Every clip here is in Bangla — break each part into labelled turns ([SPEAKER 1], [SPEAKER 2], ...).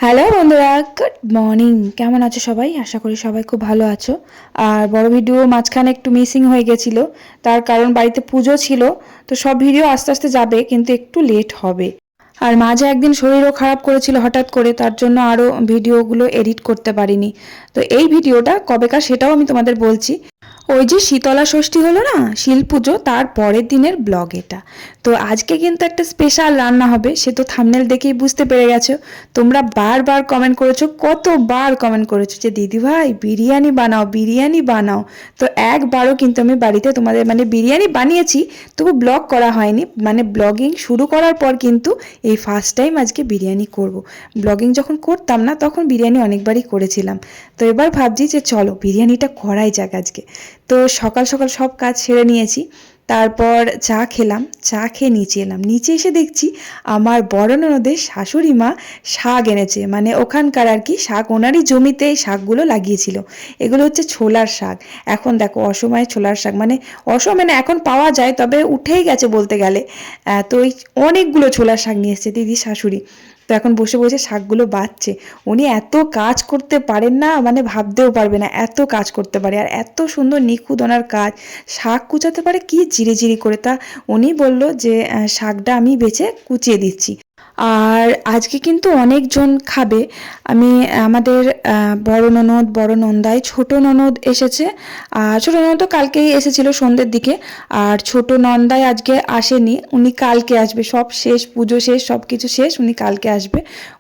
[SPEAKER 1] হ্যালো বন্ধুরা, গুড মর্নিং। কেমন আছো সবাই? আশা করি সবাই খুব ভালো আছো। আর বড় ভিডিও মাঝখানে একটু মিসিং হয়ে গেছিলো, তার কারণ বাড়িতে পুজো ছিল। তো সব ভিডিও আস্তে আস্তে যাবে, কিন্তু একটু লেট হবে। আর মাঝে একদিন শরীরও খারাপ করেছিল হঠাৎ করে, তার জন্য আরও ভিডিওগুলো এডিট করতে পারিনি। তো এই ভিডিওটা কবেকার সেটাও আমি তোমাদের বলছি। ওই যে শীতলা ষষ্ঠী হলো না, শিল পুজো, তার পরের দিনের ব্লগ এটা। তো আজকে কিন্তু একটা স্পেশাল রান্না হবে, সে তো থাম্বনেল দেখেই বুঝতে পেরে গেছো। তোমরা বারবার কমেন্ট করেছো, কতবার কমেন্ট করেছো যে দিদিভাই বিরিয়ানি বানাও, বিরিয়ানি বানাও। তো একবারও কিন্তু আমি বাড়িতে তোমাদের বিরিয়ানি বানিয়েছি, তবু ব্লগ করা হয়নি। ব্লগিং শুরু করার পর কিন্তু এই ফার্স্ট টাইম আজকে বিরিয়ানি করব। ব্লগিং যখন করতাম না তখন বিরিয়ানি অনেকবারই করেছিলাম। তো এবার ভাবছি যে চলো বিরিয়ানিটা করাই যাক আজকে। তো সকাল সকাল সব কাজ সেরে নিয়েছি, তারপর চা খেলাম। চা খেয়ে নিচে এলাম, নিচে এসে দেখছি আমার বড় ননদের শাশুড়ি মা শাক এনেছে, ওখানকার আর কি শাক, ওনারই জমিতে শাকগুলো লাগিয়েছিল। এগুলো হচ্ছে ছোলার শাক। এখন দেখো অসময়ে ছোলার শাক, অসময়ে না, এখন পাওয়া যায়, তবে উঠেই গেছে বলতে গেলে। তো ওই অনেকগুলো ছোলার শাক নিয়ে এসছে দিদি শাশুড়ি। তো এখন বসে বসে শাকগুলো বাছছে। উনি এত কাজ করতে পারেন না, ভাবতেও পারবে না, এত কাজ করতে পারে আর এত সুন্দর নিখুঁত ওনার কাজ। শাক কুচাতে পারে কি জিরি করে। তা উনি বলল যে শাকটা আমি বেছে কুচিয়ে দিচ্ছি। আর আজকে কিন্তু অনেকজন খাবে। আমাদের বড় ননদ, বড় নন্দাই, ছোট ননদ এসেছে। আর ছোট ননদ তো কালকেই এসেছিল সন্ধ্যের দিকে। আর ছোট নন্দাই আজকে আসেনি, উনি কালকে আসবে। সব শেষ, পুজো শেষ, সব কিছু শেষ, উনি কালকে আসবে,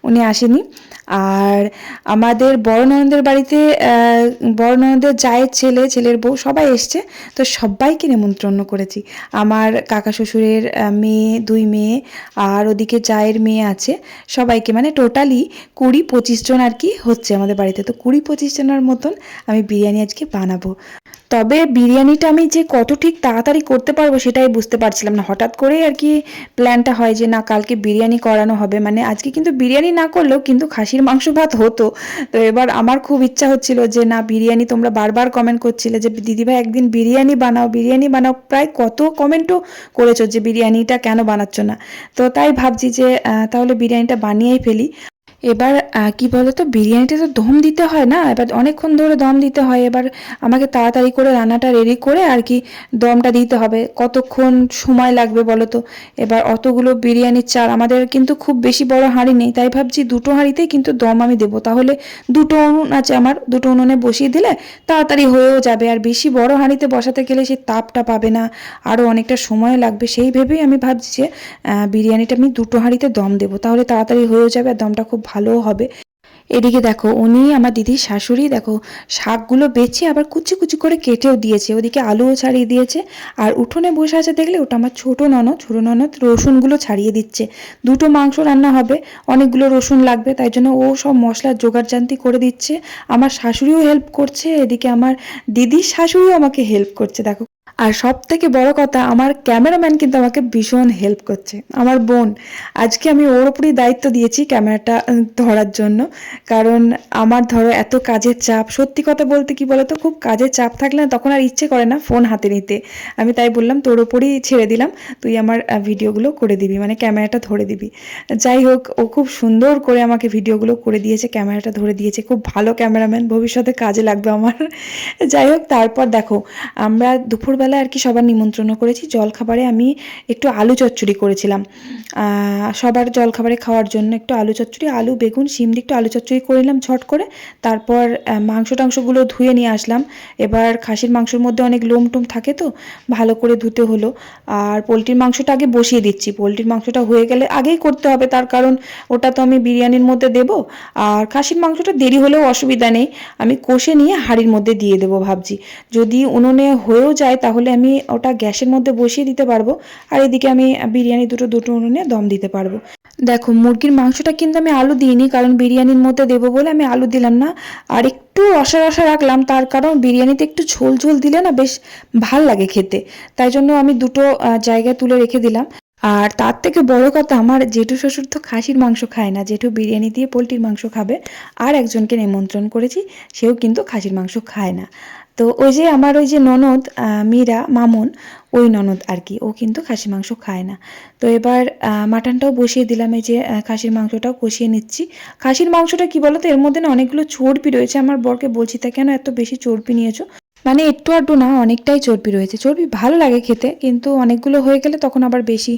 [SPEAKER 1] উনি আসেনি। আর আমাদের বড় ননদের বাড়িতে বড় ননদের জায়ের ছেলে, ছেলের বউ সবাই এসছে। তো সবাইকে নিমন্ত্রণ করেছি। আমার কাকা শ্বশুরের মেয়ে, 2 মেয়ে, আর ওদিকে জায়ের মেয়ে আছে। সবাইকে টোটালি 20-25 জন আর কি হচ্ছে আমাদের বাড়িতে। তো 20-25 জনের মতন আমি বিরিয়ানি আজকে বানাবো। তবে বিরিয়ানিটা আমি যে কত ঠিক তাড়াতাড়ি করতে পারবো সেটাই বুঝতে পারছিলাম না। হঠাৎ করেই আর কি প্ল্যানটা হয় যে না, কালকে বিরিয়ানি করানো হবে। আজকে কিন্তু বিরিয়ানি না করলেও কিন্তু খাসির মাংস ভাত হতো। তো এবার আমার খুব ইচ্ছা হচ্ছিল যে না, বিরিয়ানি, তোমরা বারবার কমেন্ট করছিলে যে দিদিভাই একদিন বিরিয়ানি বানাও, বিরিয়ানি বানাও। প্রায় কত কমেন্টও করেছো যে বিরিয়ানিটা কেন বানাচ্ছ না। তো তাই ভাবছি যে তাহলে বিরিয়ানিটা বানিয়েই ফেলি। এবার কি বলতো, বিরিয়ানিটা তো দম দিতে হয় না, এবার অনেকক্ষণ ধরে দম দিতে হয়। এবার আমাকে তাড়াতাড়ি করে রান্নাটা রেডি করে আর কি দমটা দিতে হবে। কতক্ষণ সময় লাগবে বলো তো। এবার অতগুলো বিরিয়ানির চাল, আমাদের কিন্তু খুব বেশি বড় হাঁড়ি নেই, তাই ভাবছি 2টো হাঁড়িতেই কিন্তু দম আমি দেবো। তাহলে 2টো উনুন আছে আমার, 2টো উনুনে বসিয়ে দিলে তাড়াতাড়ি হয়েও যাবে। আর বেশি বড় হাঁড়িতে বসাতে গেলে সেই তাপটা পাবে না, আরও অনেকটা সময় লাগবে। সেই ভেবেই আমি ভাবছি যে বিরিয়ানিটা আমি 2টো হাঁড়িতে দম দেবো, তাহলে তাড়াতাড়ি হয়েও যাবে আর দমটা খুব ভালোও হবে। এদিকে দেখো, উনি আমার দিদির শাশুড়ি দেখো শাকগুলো বেছে আবার কুচি কুচি করে কেটেও দিয়েছে, ওদিকে আলুও ছাড়িয়ে দিয়েছে। আর উঠোনে বসে আছে দেখলে, ওটা আমার ছোট ননদ রসুনগুলো ছাড়িয়ে দিচ্ছে। 2টো মাংস রান্না হবে, অনেকগুলো রসুন লাগবে, তাই জন্য ও সব মশলার জোগাড়জান্তি করে দিচ্ছে। আমার শাশুড়িও হেল্প করছে, এদিকে আমার দিদির শাশুড়িও আমাকে হেল্প করছে দেখো। আর সব থেকে বড় কথা, আমার ক্যামেরাম্যান কিন্তু আমাকে ভীষণ হেল্প করছে, আমার বোন। আজকে আমি ওর উপরই দায়িত্ব দিয়েছি ক্যামেরাটা ধরার জন্য। কারণ আমার ধরো এত কাজের চাপ, সত্যি কথা বলতে কি বলতো, খুব কাজের চাপ থাকলে না তখন আর ইচ্ছে করে না ফোন হাতে নিতে। আমি তাই বললাম তোর ওপরই ছেড়ে দিলাম, তুই আমার ভিডিওগুলো করে দিবি, ক্যামেরাটা ধরে দিবি। যাই হোক, ও খুব সুন্দর করে আমাকে ভিডিওগুলো করে দিয়েছে, ক্যামেরাটা ধরে দিয়েছে। খুব ভালো ক্যামেরাম্যান, ভবিষ্যতে কাজে লাগবে আমার। যাই হোক, তারপর দেখো আমরা দুপুরবেলা আর কি সবার নিমন্ত্রণ করেছি। জলখাবারে আমি একটু আলু চচ্চড়ি করেছিলাম, সবার জলখাবারে খাওয়ার জন্য একটু আলু চচ্চড়ি, আলু বেগুন শিম দিয়ে একটু আলু চচ্চড়ি করে নিলাম ঝট করে। তারপর টাংশগুলো ধুয়ে নিয়ে আসলাম। এবার খাসির মাংসের মধ্যে অনেক লোম টোম থাকে, তো ভালো করে ধুতে হলো। আর পোলট্রির মাংসটা আগে বসিয়ে দিচ্ছি, পোলট্রির মাংসটা হয়ে গেলে আগেই করতে হবে, তার কারণ ওটা তো আমি বিরিয়ানির মধ্যে দেব। আর খাসির মাংসটা দেরি হলেও অসুবিধা নেই, আমি কষে নিয়ে হাঁড়ির মধ্যে দিয়ে দেবো ভাবছি। যদি উনুনে হয়েও যায় তাহলে আমি ওটা গ্যাসের মধ্যে বসিয়ে দিতে পারবো, আর এদিকে আমি বিরিয়ানি দুটো উনুনে দম দিতে পারবো। দেখো, মুরগির মাংসটা কিন্তু আমি আলু দিইনি, কারণ বিরিয়ানির মধ্যে দেবো বলে আমি আলু দিলাম না। আর একটু রসা রসা রাখলাম, তার কারণ বিরিয়ানিতে একটু ঝোল ঝোল দিলে না বেশ ভাল লাগে খেতে। তাই জন্য আমি দুটো জায়গায় তুলে রেখে দিলাম। আর তার থেকে বড় কথা, আমার জেঠু শ্বশুর তো খাসির মাংস খায় না, জেঠু বিরিয়ানি দিয়ে পোলট্রির মাংস খাবে। আর একজনকে নিমন্ত্রণ করেছি, সেও কিন্তু খাসির মাংস খায় না। তো তো ওই যে আমার ওই যে ননদ মীরা মামুন, ওই ননদ আর কি, ও কিন্তু খাসি মাংস খায় না। তো এবার মাটনটাও বসিয়ে দিলাম, এই যে খাসির মাংসটাও কষিয়ে নিচ্ছি। খাসির মাংসটা কি বলো তো, এর মধ্যে না অনেকগুলো চর্বি রয়েছে। আমার বরকে বলছি তা কেন এত বেশি চর্বি নিয়েছো, মানে একটু আধটু না, অনেকটাই চর্বি রয়েছে। চর্বি ভালো লাগে খেতে, কিন্তু অনেকগুলো হয়ে গেলে তখন আবার বেশি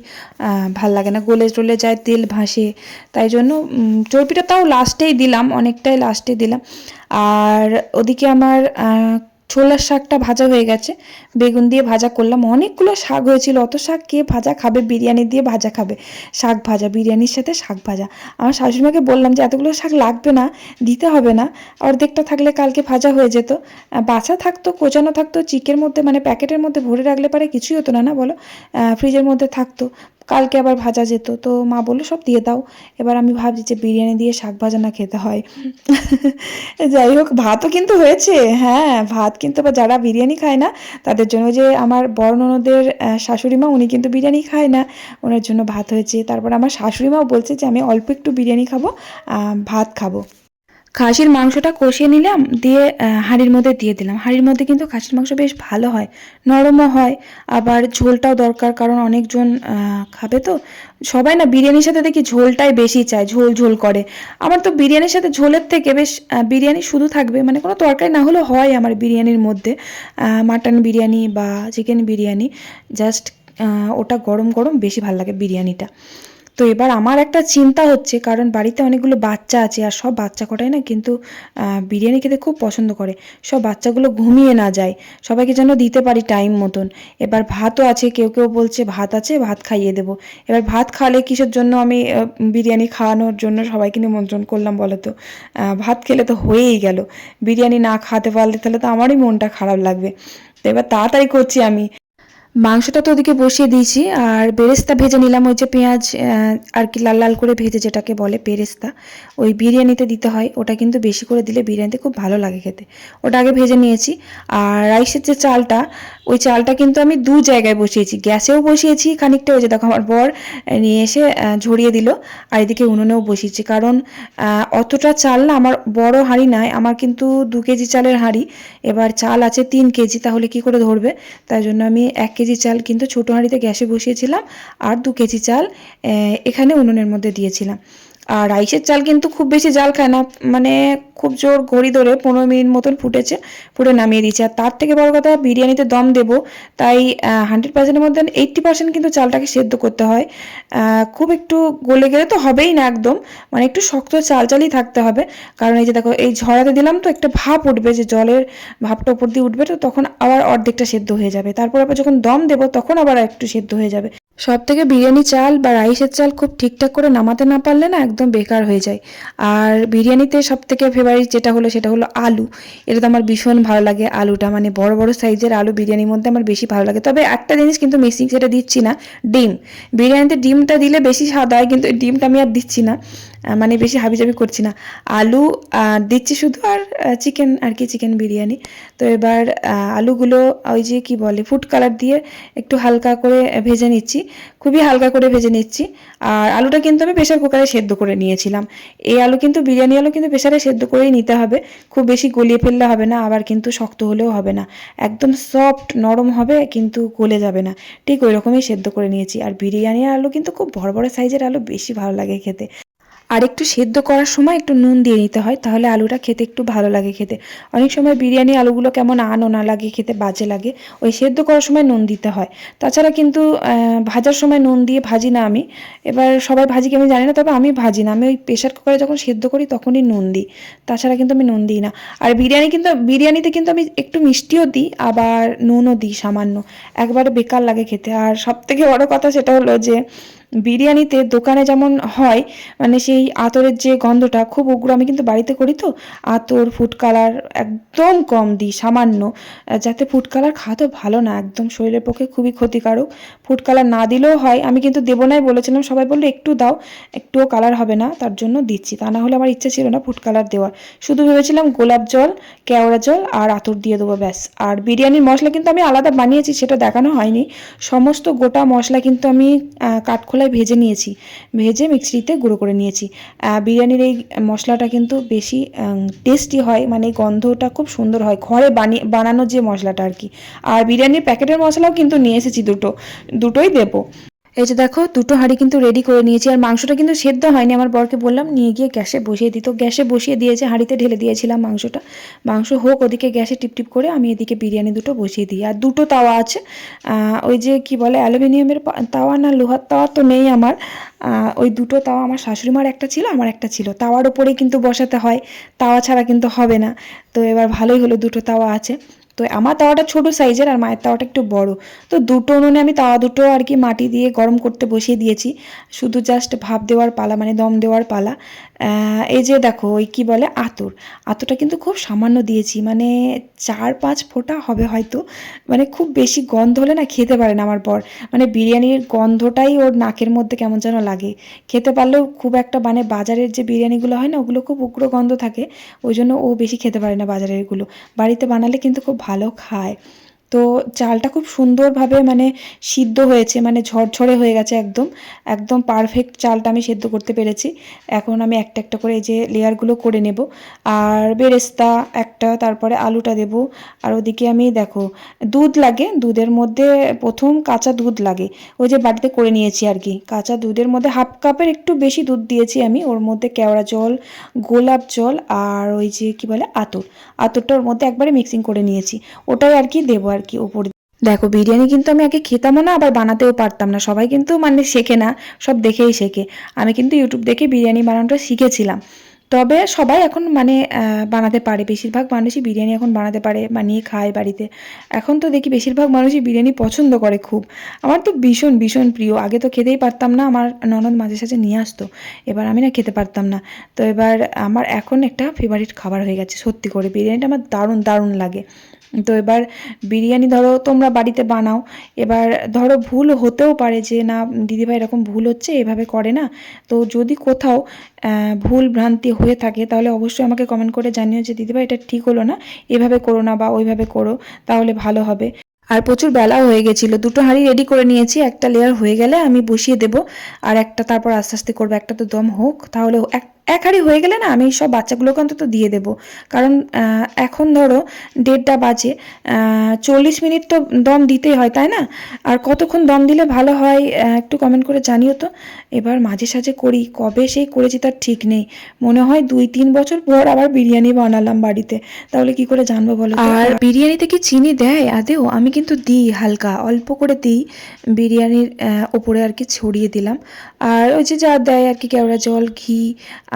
[SPEAKER 1] ভাল লাগে না, গলে টলে যায়, তেল ভাসে। তাই জন্য চর্বিটা তাও লাস্টেই দিলাম, অনেকটাই লাস্টে দিলাম। আর ওদিকে আমার ছোলার শাকটা ভাজা হয়ে গেছে, বেগুন দিয়ে ভাজা করলাম। অনেকগুলো শাক হয়েছিল, অত শাক কে ভাজা খাবে, বিরিয়ানি দিয়ে ভাজা খাবে, শাক ভাজা, বিরিয়ানির সাথে শাক ভাজা। আমার শাশুড়িমাকে বললাম যে এতগুলো শাক লাগবে না, দিতে হবে না, অর্ধেকটা থাকলে কালকে ভাজা হয়ে যেত। বাছা থাকতো, কোচানো থাকতো, চিকের মধ্যে মানে প্যাকেটের মধ্যে ভরে রাখলে পারে কিছুই হতো না, না বলো, ফ্রিজের মধ্যে থাকতো, কালকে আবার ভাজা যেত। তো মা বললো সব দিয়ে দাও। এবার আমি ভাবছি যে বিরিয়ানি দিয়ে শাক ভাজা না খেতে হয়। যাই হোক, ভাতও কিন্তু হয়েছে, হ্যাঁ ভাত কিন্তু, আবার যারা বিরিয়ানি খায় না তাদের জন্য, যে আমার বড় ননদের শাশুড়ি মা, উনি কিন্তু বিরিয়ানি খায় না, ওনার জন্য ভাত হয়েছে। তারপর আমার শাশুড়ি মাও বলছে যে আমি অল্প একটু বিরিয়ানি খাবো, ভাত খাবো। খাসির মাংসটা কষিয়ে নিলাম, দিয়ে হাঁড়ির মধ্যে দিয়ে দিলাম। হাঁড়ির মধ্যে কিন্তু খাসির মাংস বেশ ভালো হয়, নরমও হয়, আবার ঝোলটাও দরকার, কারণ অনেকজন খাবে তো। সবাই না বিরিয়ানির সাথে দেখি ঝোলটাই বেশি চায়, ঝোল ঝোল করে। আমার তো বিরিয়ানির সাথে ঝোলের থেকে বেশ বিরিয়ানি শুধু থাকবে, মানে কোনো তরকারি না হলেও হয় আমার বিরিয়ানির মধ্যে। মাটন বিরিয়ানি বা চিকেন বিরিয়ানি, জাস্ট ওটা গরম গরম বেশি ভালো লাগে বিরিয়ানিটা। তো এবার আমার একটা চিন্তা হচ্ছে, কারণ বাড়িতে অনেকগুলো বাচ্চা আছে, আর সব বাচ্চা কটাই না কিন্তু বিরিয়ানি খেতে খুব পছন্দ করে। সব বাচ্চাগুলো ঘুমিয়ে না যায়, সবাইকে যেন দিতে পারি টাইম মতন। এবার ভাতও আছে, কেউ কেউ বলছে ভাত আছে, ভাত খাইয়ে দেবো। এবার ভাত খাওয়ালে কিসের জন্য আমি বিরিয়ানি খাওয়ানোর জন্য সবাইকে নিমন্ত্রণ করলাম বলো তো। ভাত খেলে তো হয়েই গেল, বিরিয়ানি না খাওয়াতে পারলে তাহলে তো আমারই মনটা খারাপ লাগবে। তো এবার তাড়াতাড়ি করছি আমি। মাংসটা তো ওদিকে বসিয়ে দিয়েছি, আর বেরেস্তা ভেজে নিলাম, ওই যে পেঁয়াজ আর কি লাল লাল করে ভেজে, যেটাকে বলে বেরেস্তা, ওই বিরিয়ানিতে দিতে হয়। ওটা কিন্তু বেশি করে দিলে বিরিয়ানিতে খুব ভালো লাগে খেতে, ওটা আগে ভেজে নিয়েছি। আর রাইসের যে চালটা, ওই চালটা কিন্তু আমি দু জায়গায় বসিয়েছি, গ্যাসেও বসিয়েছি খানিকটা, ওই যে দেখো আমার বর নিয়ে এসে ঝরিয়ে দিল, আর এদিকে উনুনেও বসিয়েছি। কারণ অতটা চাল না, আমার বড় হাঁড়ি নয়, আমার কিন্তু 2 কেজি চালের হাঁড়ি। এবার চাল আছে 3 কেজি, তাহলে কি করে ধরবে, তাই জন্য আমি 1 কেজি চাল কিন্তু ছোটো হাঁড়িতে গ্যাসে বসিয়েছিলাম, আর 2 কেজি চাল এখানে উনুনের মধ্যে দিয়েছিলাম। আর রাইসের চাল কিন্তু খুব বেশি জাল খায় না, মানে খুব জোর ঘড়ি ধরে 15 মিনিট মতন ফুটেছে, ফুটে নামিয়ে দিয়েছি। আর তার থেকে বড় কথা, বিরিয়ানিতে দম দেবো, তাই 100%-এর মধ্যে 80% কিন্তু চালটাকে সেদ্ধ করতে হয়। খুব একটু গলে গেলে তো হবেই না একদম, মানে একটু শক্ত চাল চালই থাকতে হবে। কারণ এই যে দেখো, এই ঝরাতে দিলাম তো একটা ভাপ উঠবে, যে জলের ভাপটা উপর দিয়ে উঠবে, তো তখন আবার অর্ধেকটা সেদ্ধ হয়ে যাবে। তারপর আবার যখন দম দেবো তখন আবার একটু সেদ্ধ হয়ে যাবে। সব থেকে বিরিয়ানি চাল বা রাইসের চাল খুব ঠিকঠাক করে নামাতে না পারলে না একদম বেকার হয়ে যায়। আর বিরিয়ানিতে সব থেকে ফেভারিট যেটা হলো সেটা হলো আলু। এটা তো আমার ভীষণ ভালো লাগে, আলুটা মানে বড় বড় সাইজের আলু বিরিয়ানির মধ্যে আমার বেশি ভালো লাগে। তবে একটা জিনিস কিন্তু মিসিং, সেটা দিচ্ছি না, ডিম। বিরিয়ানিতে ডিমটা দিলে বেশি স্বাদ হয়, কিন্তু ডিমটা আমি আর দিচ্ছি না, মানে বেশি হাবিজাবি করছি না। আলু দিচ্ছি শুধু, আর চিকেন আর কি, চিকেন বিরিয়ানি। তো এবার আলুগুলো ওই যে কি বলে ফুড কালার দিয়ে একটু হালকা করে ভেজে নিচ্ছি, খুবই হালকা করে ভেজে নিচ্ছি। আর আলুটা কিন্তু আমি প্রেশার কুকারে সেদ্ধ করে নিয়েছিলাম। এই আলু কিন্তু, বিরিয়ানি আলু কিন্তু প্রেশারে সেদ্ধ করেই নিতে হবে, খুব বেশি গলিয়ে ফেললে হবে না, আবার কিন্তু শক্ত হলেও হবে না, একদম সফট নরম হবে কিন্তু গলে যাবে না, ঠিক ওই রকমই সেদ্ধ করে নিয়েছি। আর বিরিয়ানির আলু কিন্তু খুব বড় বড় সাইজের আলু বেশি ভালো লাগে খেতে। আর একটু সেদ্ধ করার সময় একটু নুন দিয়ে নিতে হয়, তাহলে আলুটা খেতে একটু ভালো লাগে খেতে। অনেক সময় বিরিয়ানি আলুগুলো কেমন না লাগে, খেতে বাজে লাগে, ওই সেদ্ধ করার সময় নুন দিতে হয়। তাছাড়া কিন্তু ভাজার সময় নুন দিয়ে ভাজি না আমি। এবার সবাই ভাজি কি আমি জানি না, তবে আমি ভাজি না, আমি ওই প্রেশার কুকারে যখন সেদ্ধ করি তখনই নুন দিই, তাছাড়া কিন্তু আমি নুন দিই না। আর বিরিয়ানিতে কিন্তু আমি একটু মিষ্টিও দিই, আবার নুনও দিই সামান্য, একবারে বেকার লাগে খেতে। আর সব থেকে বড় কথা সেটা হলো যে বিরিয়ানিতে দোকানে যেমন হয়, মানে সেই আতরের যে গন্ধটা খুব উগ্র, আমি কিন্তু বাড়িতে করি তো, আতর ফুড কালার একদম কম দিই, সামান্য, যাতে ফুড কালার খাওয়া তো ভালো না, একদম শরীরের পক্ষে খুবই ক্ষতিকারক। ফুড কালার না দিলেও হয়, আমি কিন্তু দেবো নাই বলেছিলাম, সবাই বললো একটু দাও, একটুও কালার হবে না, তার জন্য দিচ্ছি। তা না হলে আমার ইচ্ছা ছিল না ফুড কালার দেওয়ার, শুধু ভেবেছিলাম গোলাপ জল, কেওড়া জল আর আতর দিয়ে দেবো, ব্যাস। আর বিরিয়ানির মশলা কিন্তু আমি আলাদা বানিয়েছি, সেটা দেখানো হয়নি। সমস্ত গোটা মশলা কিন্তু আমি কাঠখোলায় কলায় ভেজে নিয়েছি, ভেজে মিক্সিতে গুঁড়ো করে নিয়েছি। বিরিয়ানির এই মশলাটা কিন্তু বেশি টেস্টি হয়, মানে গন্ধটা খুব সুন্দর হয়, ঘরে বানানো যে মশলাটা আর কি। আর বিরিয়ানির প্যাকেটের মশলাও কিন্তু নিয়ে এসেছি, দুটোই দেবো। এই যে দেখো, দুটো হাঁড়ি কিন্তু রেডি করে নিয়েছি। আর মাংসটা কিন্তু সেদ্ধ হয়নি, আমার বরকে বললাম নিয়ে গিয়ে গ্যাসে বসিয়ে দিত, গ্যাসে বসিয়ে দিয়েছে, হাঁড়িতে ঢেলে দিয়েছিলাম মাংসটা। মাংস হোক ওদিকে গ্যাসে টিপটিপ করে, আমি এদিকে বিরিয়ানি দুটো বসিয়ে দিই। আর দুটো তাওয়া আছে, ওই যে কি বলে অ্যালুমিনিয়ামের তাওয়া না লোহার তাওয়া তো নেই আমার। ওই দুটো তাওয়া আমার শাশুড়িমার একটা ছিল, আমার একটা ছিল। তাওয়ার ওপরেই কিন্তু বসাতে হয়, তাওয়া ছাড়া কিন্তু হবে না। তো এবার ভালোই হলো, দুটো তাওয়া আছে। তো আমার তাওয়াটা ছোট সাইজের আর মায়ের তাওয়াটা একটু বড়। তো দুটো উনুনে আমি তাওয়া দুটো আর কি মাটি দিয়ে গরম করতে বসিয়ে দিয়েছি, শুধু জাস্ট ভাপ দেওয়ার পালা, মানে দম দেওয়ার পালা। এই যে দেখো, ওই কি বলে আতরটা কিন্তু খুব সামান্য দিয়েছি, মানে 4-5 ফোঁটা হবে হয়তো। মানে খুব বেশি গন্ধ হলে না খেতে পারে না আমার বর, মানে বিরিয়ানির গন্ধটাই ওর নাকের মধ্যে কেমন যেন লাগে। খেতে পারলেও খুব একটা, মানে বাজারের যে বিরিয়ানিগুলো হয় না, ওগুলো খুব উগ্র গন্ধ থাকে, ওই জন্য ও বেশি খেতে পারে না বাজারেরগুলো। বাড়িতে বানালে কিন্তু খুব ভালো খায়। তো চালটা খুব সুন্দরভাবে মানে সিদ্ধ হয়েছে, মানে ঝরঝরে হয়ে গেছে, একদম একদম পারফেক্ট চালটা আমি সেদ্ধ করতে পেরেছি। এখন আমি একটা একটা করে এই যে লেয়ারগুলো করে নেব। আর বেরেস্তা একটা, তারপরে আলুটা দেব। আর ওদিকে আমি দেখো, দুধ লাগে, দুধের মধ্যে প্রথম কাঁচা দুধ লাগে, ওই যে বাড়িতে করে নিয়েছি আর কি। কাঁচা দুধের মধ্যে হাফ কাপের একটু বেশি দুধ দিয়েছি আমি, ওর মধ্যে কেওড়া জল, গোলাপ জল আর ওই যে কি বলে আতরটা ওর মধ্যে একবারে মিক্সিং করে নিয়েছি, ওটাই আর কি দেবো আর কি ওপর। দেখো, বিরিয়ানি কিন্তু আমি আগে খেতামও না, আবার বানাতেও পারতাম না। সবাই কিন্তু মানে শেখে না, সব দেখেই শেখে। আমি কিন্তু ইউটিউব দেখে বিরিয়ানি বানানোটা শিখেছিলাম। তবে সবাই এখন মানে বানাতে পারে, বেশিরভাগ মানুষই বিরিয়ানি এখন বানাতে পারে, বানিয়ে খায় বাড়িতে। এখন তো দেখি বেশিরভাগ মানুষই বিরিয়ানি পছন্দ করে খুব। আমার তো ভীষণ ভীষণ প্রিয়। আগে তো খেতেই পারতাম না, আমার ননদ মাঝে সাঝে নিয়ে আসতো, এবার আমি না খেতে পারতাম না। তো এবার আমার এখন একটা ফেভারিট খাবার হয়ে গেছে, সত্যি করে বিরিয়ানিটা আমার দারুণ দারুণ লাগে। তো এবার বিরিয়ানি ধরো তোমরা বাড়িতে বানাও, এবার ধরো ভুল হতেও পারে যে না দিদিভাই এরকম ভুল হচ্ছে, এভাবে করে না। তো যদি কোথাও ভুল ভ্রান্তি হয়ে থাকে, তাহলে অবশ্যই আমাকে কমেন্ট করে জানিও যে দিদিভাই এটা ঠিক হলো না, এভাবে করো না বা ওইভাবে করো, তাহলে ভালো হবে। আর প্রচুর বেলাও হয়ে গেছিলো, দুটো হাঁড়ি রেডি করে নিয়েছি, একটা লেয়ার হয়ে গেলে আমি বসিয়ে দেবো, আর একটা তারপর আস্তে আস্তে করবো। একটা তো দম হোক, তাহলে এক হাঁড়ি হয়ে গেলে না আমি সব বাচ্চাগুলোকে অন্তত দিয়ে দেবো। কারণ এখন ধরো 1:30 বাজে, 40 মিনিট তো দম দিতেই হয়, তাই না? আর কতক্ষণ দম দিলে ভালো হয় একটু কমেন্ট করে জানিও তো। এবার মাঝে সাঝে করি, কবে সেই করেছি তার ঠিক নেই, মনে হয় 2-3 বছর পর আবার বিরিয়ানি বানালাম বাড়িতে, তাহলে কি করে জানবো বলো? আর বিরিয়ানিতে কি চিনি দেয় আদেও? আমি কিন্তু দিই, হালকা অল্প করে দিই, বিরিয়ানির ওপরে আর কি ছড়িয়ে দিলাম। আর ওই যে যা দেয় আর কি, কেওড়া জল, ঘি,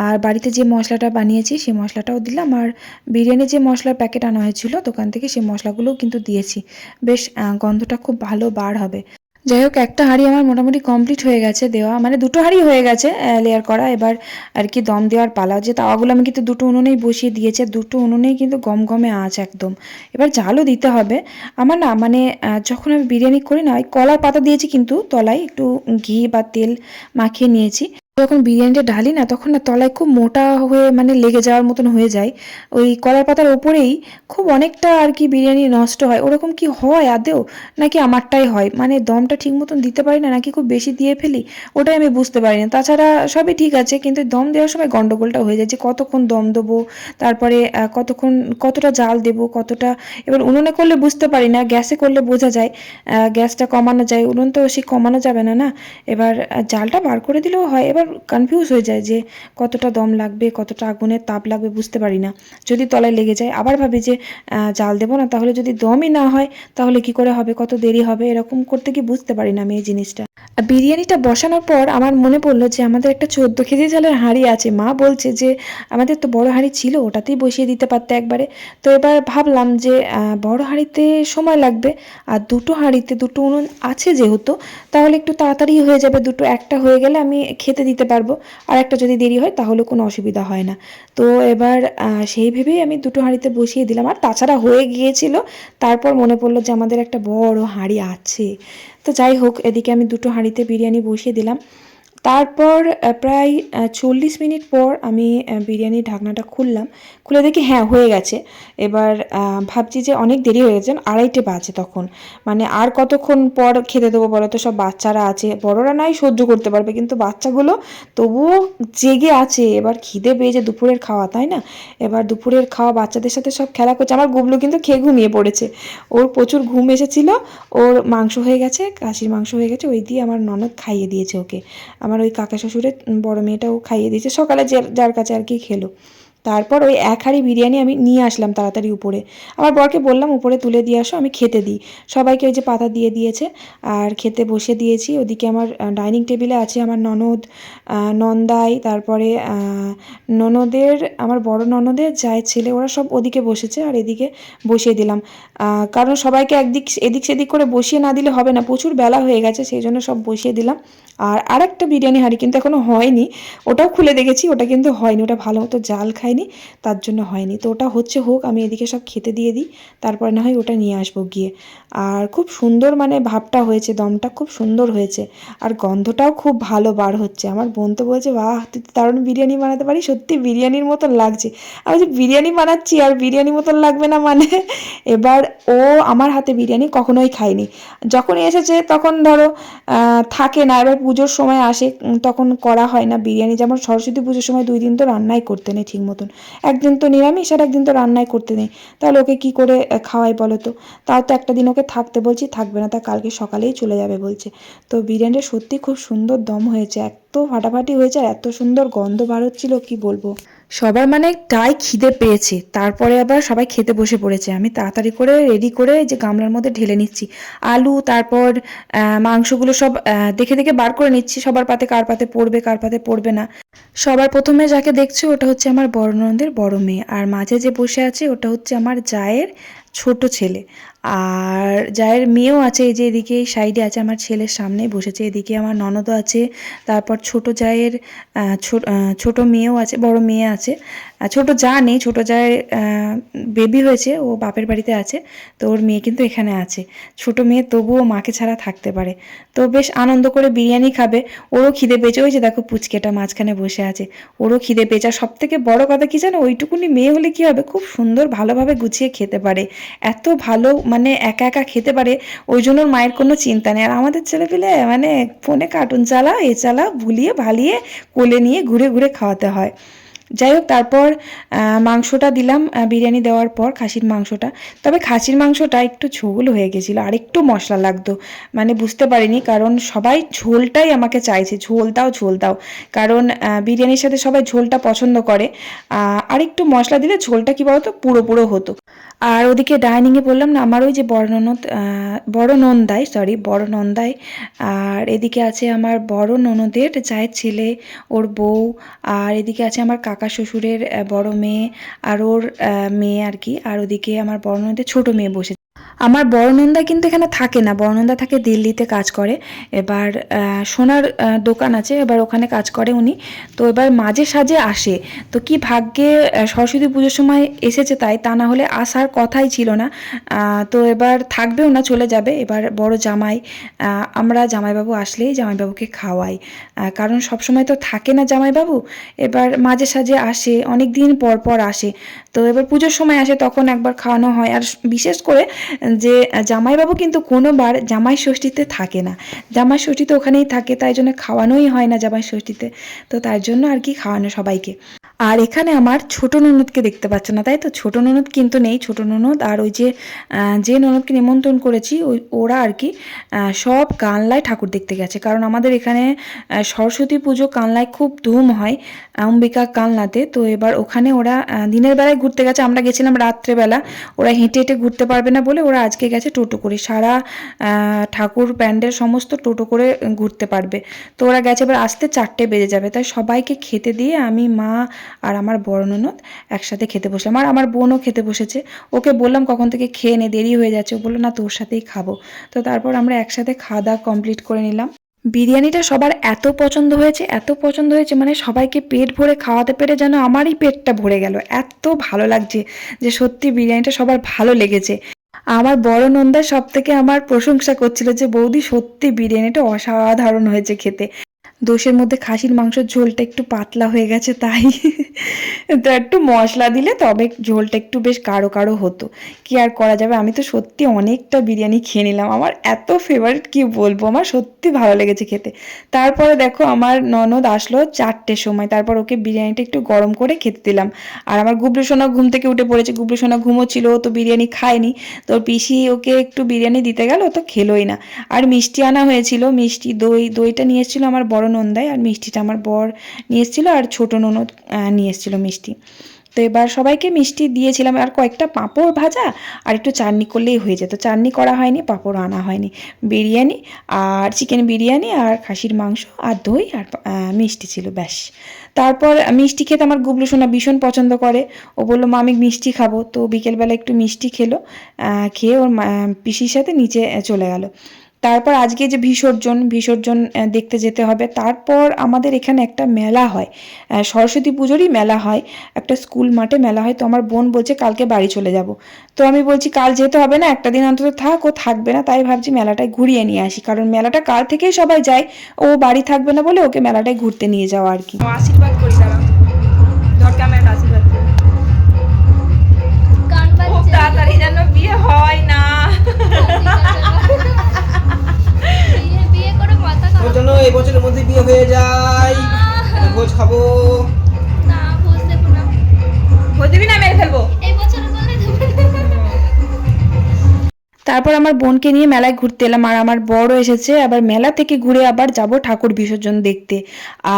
[SPEAKER 1] আর বাড়িতে যে মশলাটা বানিয়েছি সেই মশলাটাও দিলাম। আর বিরিয়ানির যে মশলার প্যাকেট আনা হয়েছিল দোকান থেকে, সেই মশলাগুলোও কিন্তু দিয়েছি, বেশ গন্ধটা খুব ভালো বার হবে। যাই হোক, একটা হাঁড়ি আমার মোটামুটি কমপ্লিট হয়ে গেছে দেওয়া, মানে দুটো হাঁড়ি হয়ে গেছে লেয়ার করা। এবার আর কি দম দেওয়ার পালা। যে তাওয়াগুলো আমি কিন্তু দুটো উনুনেই বসিয়ে দিয়েছি, দুটো উনুনেই কিন্তু গমগমে আঁচ একদম। এবার জালও দিতে হবে। আমার না মানে যখন আমি বিরিয়ানি করি না, ওই কলার পাতা দিয়েছি, কিন্তু তলায় একটু ঘি বা তেল মাখিয়ে নিয়েছি। যখন বিরিয়ানিটা ঢালি না, তখন না তলায় খুব মোটা হয়ে মানে লেগে যাওয়ার মতন হয়ে যায়, ওই কলার পাতার ওপরেই খুব অনেকটা আর কি বিরিয়ানি নষ্ট হয়। ওরকম কি হয় আদেও, নাকি আমারটাই হয়, মানে দমটা ঠিক মতন দিতে পারি না, নাকি খুব বেশি দিয়ে ফেলি, ওটাই আমি বুঝতে পারি না। তাছাড়া সবই ঠিক আছে, কিন্তু দম দেওয়ার সময় গন্ডগোলটা হয়ে যায় যে কতক্ষণ দম দেবো, তারপরে কতক্ষণ কতটা জাল দেবো, কতটা। এবার উনুনে করলে বুঝতে পারি না, গ্যাসে করলে বোঝা যায়, গ্যাসটা কমানো যায়, উনুন তো সে কমানো যাবে না না। এবার জালটা বার করে দিলেও হয়। এবার কনফিউজ হয়ে যায় যে কতটা দম লাগবে, কতটা আগুনের তাপ লাগবে, বুঝতে পারি না। যদি তলায় লেগে যায়, আবার ভাবি যে জাল দেবো না, তাহলে যদি দমই না হয় তাহলে কি করে হবে, কত দেরি হবে, এরকম করতে কি বুঝতে পারি না আমি এই জিনিসটা। আর বিরিয়ানিটা বসানোর পর আমার মনে পড়লো যে আমাদের একটা 14 কেজি চালের হাঁড়ি আছে, মা বলছে যে আমাদের তো বড় হাঁড়ি ছিল, ওটাতেই বসিয়ে দিতে পারতে একবারে। তো এবার ভাবলাম যে বড় হাঁড়িতে সময় লাগবে, আর দুটো হাঁড়িতে দুটো উনুন আছে যেহেতু, তাহলে একটু তাড়াতাড়ি হয়ে যাবে, দুটো একটা হয়ে গেলে আমি খেতে দিতে পারবো, আর একটা যদি দেরি হয় তাহলে কোনো অসুবিধা হয় না। তো এবার সেই ভেবেই আমি দুটো হাঁড়িতে বসিয়ে দিলাম। আর তাছাড়া হয়ে গিয়েছিল, তারপর মনে পড়লো যে আমাদের একটা বড় হাঁড়ি আছে। তো যাই হোক, এদিকে আমি দুটো হাঁড়িতে বিরিয়ানি বসিয়ে দিলাম। তারপর প্রায় 40 মিনিট পর আমি বিরিয়ানির ঢাকনাটা খুললাম, খুলে দেখি হ্যাঁ হয়ে গেছে। এবার ভাবছি যে অনেক দেরি হয়ে গেছে, 2:30 বাজে তখন। মানে আর কতক্ষণ পর খেতে দেবো বলো তো, সব বাচ্চারা আছে, বড়রা নাই সহ্য করতে পারবে কিন্তু বাচ্চাগুলো তবুও জেগে আছে। এবার খিদে পেয়েছে, দুপুরের খাওয়া তাই না, এবার দুপুরের খাওয়া বাচ্চাদের সাথে সব খেলা করছে। আমার গুবলু কিন্তু খেয়ে ঘুমিয়ে পড়েছে, ওর প্রচুর ঘুম এসেছিলো। ওর মাংস হয়ে গেছে, খাসির মাংস হয়ে গেছে, ওই দিয়ে আমার ননদ খাইয়ে দিয়েছে ওকে। আমার ওই কাকা শ্বশুরের বড় মেয়েটাও খাইয়ে দিয়েছে সকালে, যার কাছে আর কি খেলো। তারপর ওই এক হাঁড়ি বিরিয়ানি আমি নিয়ে আসলাম তাড়াতাড়ি উপরে। আমার বরকে বললাম উপরে তুলে দিয়ে আসো, আমি খেতে দিই। সবাইকে ওই যে পাতা দিয়ে দিয়েছে আর খেতে বসে দিয়েছি। ওদিকে আমার ডাইনিং টেবিলে আছে আমার ননদ, নন্দাই, তারপরে ননদের, আমার বড় ননদের যায় ছেলে, ওরা সব ওদিকে বসেছে আর এদিকে বসিয়ে দিলাম। কারণ সবাইকে এদিক সেদিক করে বসিয়ে না দিলে হবে না, প্রচুর বেলা হয়ে গেছে, সেই জন্য সব বসিয়ে দিলাম। আর আরেকটা বিরিয়ানি হাঁড়ি কিন্তু এখনও হয়নি, ওটাও খুলে দেখেছি, ওটা কিন্তু হয়নি, ওটা ভালো মতো জাল খায়নি, তার জন্য হয়নি। তো ওটা হচ্ছে হোক, আমি এদিকে সব খেতে দিয়ে দিই, তারপরে না হয় ওটা নিয়ে আসবো গিয়ে। আর খুব সুন্দর মানে ভাবটা হয়েছে, দমটা খুব সুন্দর হয়েছে, আর গন্ধটাও খুব ভালো বার হচ্ছে। আমার বোন তো বলছে বাহ তুই তো দারুণ বিরিয়ানি বানাতে পারিস, সত্যি বিরিয়ানির মতন লাগছে। আমি যে বিরিয়ানি বানাচ্ছি আর বিরিয়ানি মতন লাগবে না মানে। এবার ও আমার হাতে বিরিয়ানি কখনোই খায়নি, যখনই এসেছে তখন ধরো থাকে না, এবার পুজোর সময় আসে তখন করা হয় না বিরিয়ানি। যেমন সরস্বতী পুজোর সময় 2 দিন তো রান্নাই করতে নেই ঠিক মতন, একদিন তো নিরামিষ আর একদিন তো রান্নাই করতে নেই, তাহলে ওকে কি করে খাওয়াই বলো তো। তাও তো একটা দিন ওকে থাকতে বলছি, থাকবে না, তা কালকে সকালেই চলে যাবে বলছে। তো বিরিয়ানিটা সত্যি খুব সুন্দর দম হয়েছে, এত ফাটাফাটি হয়েছে আর এত সুন্দর গন্ধ বার হচ্ছিল কি বলবো। সবার মানে তাই খিদে পেয়েছে, তারপরে আবার সবাই খেতে বসে পড়েছে। আমি তাড়াতাড়ি করে রেডি করে যে গামলার মধ্যে ঢেলে নিচ্ছি আলু, তারপর মাংসগুলো সব দেখে দেখে বার করে নিচ্ছি, সবার পাতে কার পাতে পড়বে কার পাতে পড়বে না। সবার প্রথমে যাকে দেখছো ওটা হচ্ছে আমার বড় ননদের বড় মেয়ে, আর মাঝে যে বসে আছে ওটা হচ্ছে আমার জায়ের ছোট ছেলে। আর জায়ের মেয়েও আছে, এই যে এদিকে সাইডে আছে, আমার ছেলের সামনে বসেছে, এদিকে আমার ননদও আছে, তারপর ছোট জায়ের ছোট মেয়েও আছে, বড় মেয়ে আছে। ছোট যা নেই, ছোট জায়ের বেবি হয়েছে, ও বাপের বাড়িতে আছে, তো ওর মেয়ে কিন্তু এখানে আছে। ছোট মেয়ে তবুও মাকে ছাড়া থাকতে পারে, তো বেশ আনন্দ করে বিরিয়ানি খাবে। ওরও খিদে পেয়েছে, ওই যে দেখো পুচকেটা মাঝখানে বসে আছে, ওরও খিদে পেয়েছে। আর সব থেকে বড় কথা কি জানো, ওইটুকুনি মেয়ে হলে কি হবে, খুব সুন্দর ভালোভাবে গুছিয়ে খেতে পারে, এত ভালো মানে একা একা খেতে পারে, ওই জন্য মায়ের কোনো চিন্তা নেই। আর আমাদের ছেলেপিলে মানে ফোনে কার্টুন চালা এ চালা ভুলিয়ে ভালিয়ে কোলে নিয়ে ঘুরে ঘুরে খাওয়াতে হয়। যাই হোক, তারপর মাংসটা দিলাম বিরিয়ানি দেওয়ার পর, খাসির মাংসটা। তবে খাসির মাংসটা একটু ঝোল হয়ে গেছিলো, আর একটু মশলা লাগতো, মানে বুঝতে পারিনি, কারণ সবাই ঝোলটাই আমাকে চাইছে, ঝোল দাও ঝোল দাও, কারণ বিরিয়ানির সাথে সবাই ঝোলটা পছন্দ করে। আর একটু মশলা দিলে ঝোলটা কি বলতো পুরো পুরো হতো। আর ওদিকে ডাইনিংয়ে বললাম না, আমার ওই যে বড় নন্দাই, আর এদিকে আছে আমার বড় ননদের জায়ের ছেলে, ওর বউ, আর এদিকে আছে আমার কাকা শ্বশুরের বড় মেয়ে আর ওর মেয়ে আর কি, আর ওদিকে আমার বড় ননদের ছোট মেয়ে বসে। আমার বড় নন্দা কিন্তু এখানে থাকে না, বড় নন্দা থাকে দিল্লিতে কাজ করে। এবার সোনার দোকান আছে, এবার ওখানে কাজ করে উনি। তো এবার মাঝে সাঝে আসে, তো কি ভাগ্যে সরস্বতী পুজোর সময় এসেছে তাই, তা না হলে আসার কথাই ছিল না। তো এবার থাকবেও না, চলে যাবে। এবার বড় জামাই, আমরা জামাইবাবু আসলেই জামাইবাবুকে খাওয়াই, কারণ সবসময় তো থাকে না জামাইবাবু, এবার মাঝে সাঝে আসে, অনেক দিন পর পর আসে। তো এবার পুজোর সময় আসে, তখন একবার খাওয়ানো হয়। আর বিশেষ করে যে জামাইবাবু কিন্তু কোনোবার জামাই ষষ্ঠীতে থাকে না, জামাই ষষ্ঠীতে ওখানেই থাকে, তাই জন্য খাওয়ানোই হয় না জামাই ষষ্ঠীতে। তো তার জন্য আর কি খাওয়ানো সবাইকে। আর এখানে আমার ছোট ননদকে দেখতে পাচ্ছ না, তাই তো? ছোট ননদ কিন্তু নেই, ছোট ননদ আর ওই যে ননদকে নিমন্ত্রণ করেছি ওরা আর কি সব কানলায় ঠাকুর দেখতে গেছে, কারণ আমাদের এখানে সরস্বতী পুজো কানলায় খুব ধুম হয়, অম্বিকা কালনাতে। তো এবার ওখানে ওরা দিনের বেলায় ঘুরতে গেছে, আমরা গেছিলাম রাত্রেবেলা, ওরা হেঁটে হেঁটে ঘুরতে পারবে না বলে ওরা আজকে গেছে টোটো করে, সারা ঠাকুর প্যান্ডেল সমস্ত টোটো করে ঘুরতে পারবে। তো ওরা গেছে, এবার আসতে 4টে বেজে যাবে, তাই সবাইকে খেতে দিয়ে আমি, মা আর আমার বড় ননদ একসাথে খেতে বসলাম। আর আমার বোনও খেতে বসেছে, ওকে বললাম কখন থেকে খেয়ে নে, দেরি হয়ে যাচ্ছে, ও বললো না তোর সাথেই খাবো। তো তারপর আমরা একসাথে খাওয়া দাওয়া কমপ্লিট করে নিলাম। বিরিয়ানিটা সবার এত পছন্দ হয়েছে, এত পছন্দ হয়েছে, মানে সবাইকে পেট ভরে খাওয়াতে পেরে যেন আমারই পেটটা ভরে গেল, এত ভালো লাগছে যে সত্যি বিরিয়ানিটা সবার ভালো লেগেছে। আমার বড় নন্দা সব থেকে আমার প্রশংসা করছিল যে বৌদি সত্যি বিরিয়ানিটা অসাধারণ হয়েছে খেতে। দোষের মধ্যে খাসির মাংসের ঝোলটা একটু পাতলা হয়ে গেছে তাই। তো একটু মশলা দিলে তবে ঝোলটা একটু বেশ গাঢ় গাঢ় হতো। কি আর করা যাবে, আমি তো সত্যি অনেকটা বিরিয়ানি খেয়ে নিলাম। আমার এত ফেভারিট কি বলবো, আমার সত্যি ভালো লেগেছে খেতে। তারপরে দেখো আমার ননদ আসলো 4টের সময়, তারপর ওকে বিরিয়ানিটা একটু গরম করে খেতে দিলাম। আর আমার গুবলু সোনা ঘুম থেকে উঠে পড়েছে, গুবলু সোনা ঘুমোচ্ছিল, ও তো বিরিয়ানি খায়নি। তো পিসি ওকে একটু বিরিয়ানি দিতে গেল, ও তো খেলোই না। আর মিষ্টি আনা হয়েছিল, মিষ্টি দইটা নিয়ে এসেছিলো আমার বড় নন্দাই, আর মিষ্টিটা আমার বর নিয়ে এসেছিলো, আর ছোটো ননদ নিয়ে এসেছিলো মিষ্টি। তো এবার সবাইকে মিষ্টি দিয়েছিলাম, আর কয়েকটা পাঁপড় ভাজা আর একটু চাটনি করলেই হয়ে যেত। চাটনি করা হয়নি, পাঁপড় আনা হয়নি। বিরিয়ানি আর চিকেন বিরিয়ানি আর খাসির মাংস আর দই আর মিষ্টি ছিল, ব্যাস। তারপর মিষ্টি খেতে আমার গুবলু সোনা ভীষণ পছন্দ করে। ও বললো মা আমি মিষ্টি খাবো, তো বিকেলবেলা একটু মিষ্টি খেলো। খেয়ে ওর পিসির সাথে নিচে চলে গেল। তারপর আজকে যে বিসর্জন দেখতে যেতে হবে। তারপর আমাদের এখানে একটা মেলা হয়, সরস্বতী পুজোরই মেলা হয়, একটা স্কুল মাঠে মেলা হয়। তো আমার বোন বলছে কালকে বাড়ি চলে যাব। তো আমি বলছি কাল যেতে হবে না, একটা দিন অন্তত থাক, ও থাকবে না, তাই ভাবছি মেলাটায় ঘুরিয়ে নিয়ে আসি, কারণ মেলাটা কাল থেকেই সবাই যায়, ও বাড়ি থাকবে না বলে ওকে মেলাটায় ঘুরতে নিয়ে যাওয়া আর কি। আশীর্বাদ করি তারা, ধর ক্যামেরাটা আশীর্বাদ করি। খুব তাড়াতাড়ি যেন বিয়ে হয় না।
[SPEAKER 2] জন্য এই বছরের মধ্যে বিয়ে হয়ে যায়, ভোজ খাবো।
[SPEAKER 3] না ভোজ দেবো না,
[SPEAKER 1] ভোজ দিবি না, মেরে ফেলবো।
[SPEAKER 3] এই বছর বললে দেবো না।
[SPEAKER 1] তারপর আমার বোনকে নিয়ে মেলায় ঘুরতে এলাম, আর আমার বড় এসেছে। আবার মেলা থেকে ঘুরে আবার যাব ঠাকুর বিসর্জন দেখতে।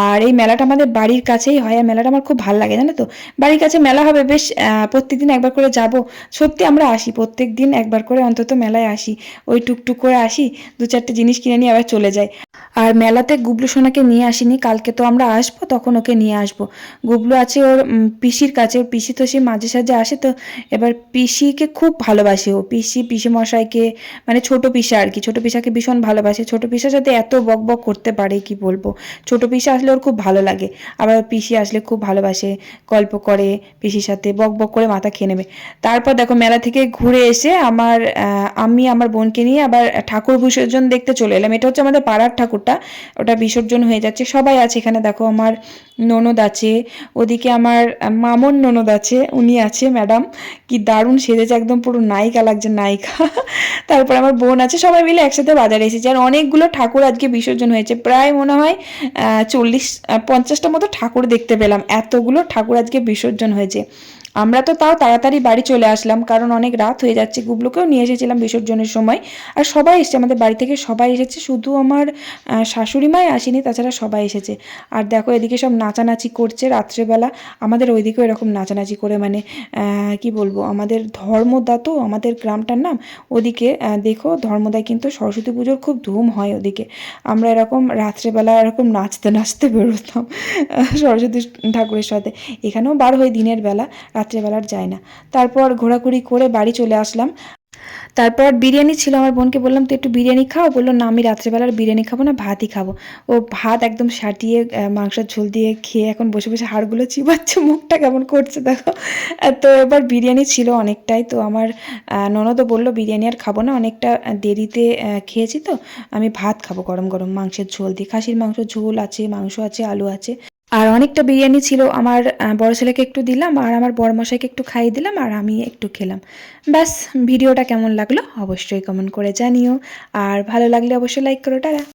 [SPEAKER 1] আর এই মেলাটা আমাদের বাড়ির কাছেই হয়, আর মেলাটা আমার খুব ভালো লাগে, জানো তো। বাড়ির কাছে মেলা হবে, বেশ প্রত্যেকদিন একবার করে যাব। সত্যি আমরা আসি প্রত্যেক দিন একবার করে অন্তত মেলায় আসি, ওই টুকটুক করে আসি, 2-4টে জিনিস কিনে নিয়ে আবার চলে যাই। আর মেলাতে গুবলু সোনাকে নিয়ে আসিনি, কালকে তো আমরা আসবো, তখন ওকে নিয়ে আসবো। গুবলু আছে ওর পিসির কাছে, ওর পিসি তো সে মাঝে সাঝে আসে। তো এবার পিসিকে খুব ভালোবাসে ও, পিসি মশাইকে, মানে ছোট পিসা আর কি, ছোট পিসাকে ভীষণ ভালোবাসে। ছোট পিসার সাথে এত বক বক করতে পারে কি বলবো। ছোট পিসা আসলে ওর খুব ভালো লাগে, আবার পিসি আসলে খুব ভালোবাসে, গল্প করে পিসির সাথে, বক বক করে মাথা খেয়ে নেবে। তারপর দেখো মেলা থেকে ঘুরে এসে আমি আমার বোনকে নিয়ে আবার ঠাকুর বিসর্জন দেখতে চলে এলাম। এটা হচ্ছে আমাদের পাড়ার ঠাকুরটা, ওটা বিসর্জন হয়ে যাচ্ছে, সবাই আছে এখানে। দেখো আমার ননদ আছে, ওদিকে আমার মামন ননদ আছে, উনি আছে ম্যাডাম, কি দারুণ সেজেছে, একদম পুরো নায়িকা লাগছে, নায়িকা। তারপর আমার বোন আছে, সবাই মিলে একসাথে বাজারে এসেছে। আর অনেকগুলো ঠাকুর আজকে বিসর্জন হয়েছে, প্রায় মনে হয় 40-50টা মতো ঠাকুর দেখতে পেলাম, এতগুলো ঠাকুর আজকে বিসর্জন হয়েছে। আমরা তো তাও তাড়াতাড়ি বাড়ি চলে আসলাম, কারণ অনেক রাত হয়ে যাচ্ছে। গুবলুকেও নিয়ে এসেছিলাম বিসর্জনের সময়। আর সবাই এসেছে, আমাদের বাড়ি থেকে সবাই এসেছে, শুধু আমার শাশুড়ি মাই আসেনি, তাছাড়া সবাই এসেছে। আর দেখো এদিকে সব নাচানাচি করছে রাত্রেবেলা। আমাদের ওইদিকেও এরকম নাচানাচি করে, মানে কি বলবো, আমাদের ধর্মদা তো আমাদের গ্রামটার নাম, ওদিকে দেখো ধর্মদায় কিন্তু সরস্বতী পুজোর খুব ধুম হয় ওদিকে। আমরা এরকম রাত্রেবেলা এরকম নাচতে নাচতে বেরোতাম সরস্বতী ঠাকুরের সাথে। এখানেও বার হয় দিনের বেলা, রাত্রেবেলার যায় না। তারপর ঘোরাঘুরি করে বাড়ি চলে আসলাম। তারপর বিরিয়ানি ছিল, আমার বোনকে বললাম তুই একটু বিরিয়ানি খাও, বললো না আমি রাত্রেবেলার বিরিয়ানি খাবো না, ভাতই খাবো। ও ভাত একদম সাটিয়ে মাংসের ঝোল দিয়ে খেয়ে এখন বসে বসে হাড়গুলো চিবাচ্ছে, মুখটা কেমন করছে দেখো। তো এবার বিরিয়ানি ছিল অনেকটাই, তো আমার ননদও বললো বিরিয়ানি আর খাবো না, অনেকটা দেরিতে খেয়েছি, তো আমি ভাত খাবো গরম গরম মাংসের ঝোল দিয়ে। খাসির মাংস ঝোল আছে, মাংস আছে, আলু আছে, আর অনেকটা বিরিয়ানি ছিল। আমার বড় ছেলেকে একটু দিলাম, আর আমার বড় মশাইকে একটু খাইয়ে দিলাম, আর আমি একটু খেলাম। ব্যাস, ভিডিওটা কেমন লাগলো অবশ্যই কমেন্ট করে জানিও, আর ভালো লাগলে অবশ্যই লাইক করো। টাটা।